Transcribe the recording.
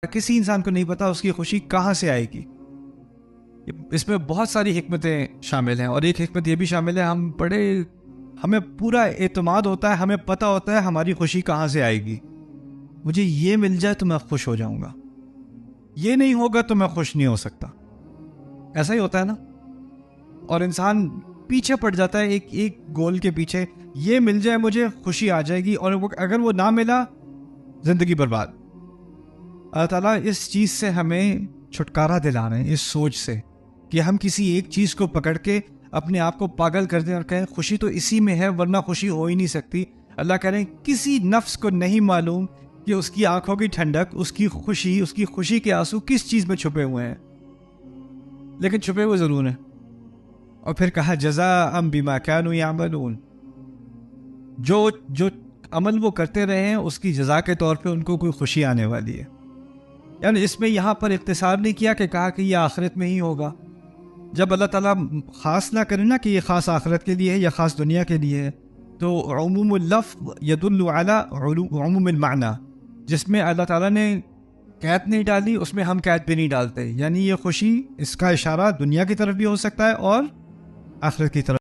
کسی انسان کو نہیں پتا اس کی خوشی کہاں سے آئے گی. اس میں بہت ساری حکمتیں شامل ہیں, اور ایک حکمت یہ بھی شامل ہے ہمیں پورا اعتماد ہوتا ہے, ہمیں پتہ ہوتا ہے ہماری خوشی کہاں سے آئے گی. مجھے یہ مل جائے تو میں خوش ہو جاؤں گا, یہ نہیں ہوگا تو میں خوش نہیں ہو سکتا. ایسا ہی ہوتا ہے نا. اور انسان پیچھے پڑ جاتا ہے ایک گول کے پیچھے, یہ مل جائے مجھے خوشی آ جائے گی, اور اگر وہ نہ ملا زندگی برباد. اللہ تعالیٰ اس چیز سے ہمیں چھٹکارا دلا رہے ہیں, اس سوچ سے کہ ہم کسی ایک چیز کو پکڑ کے اپنے آپ کو پاگل کر دیں اور کہیں خوشی تو اسی میں ہے ورنہ خوشی ہو ہی نہیں سکتی. اللہ کہہ رہے ہیں کسی نفس کو نہیں معلوم کہ اس کی آنکھوں کی ٹھنڈک, اس کی خوشی کے آنسو کس چیز میں چھپے ہوئے ہیں, لیکن چھپے ہوئے ضرور ہیں. اور پھر کہا جزاء بما كانوا يعملون, جو عمل وہ کرتے رہے ہیں اس کی جزا کے طور پہ ان کو کوئی خوشی آنے والی ہے. یعنی اس میں یہاں پر اختصار نہیں کیا کہ کہا کہ یہ آخرت میں ہی ہوگا. جب اللہ تعالیٰ خاص نہ کرے نا کہ یہ خاص آخرت کے لیے ہے یا خاص دنیا کے لیے ہے, تو عموم اللفظ يدل على عموم المعنى, جس میں اللہ تعالیٰ نے قید نہیں ڈالی اس میں ہم قید بھی نہیں ڈالتے. یعنی یہ خوشی, اس کا اشارہ دنیا کی طرف بھی ہو سکتا ہے اور آخرت کی طرف.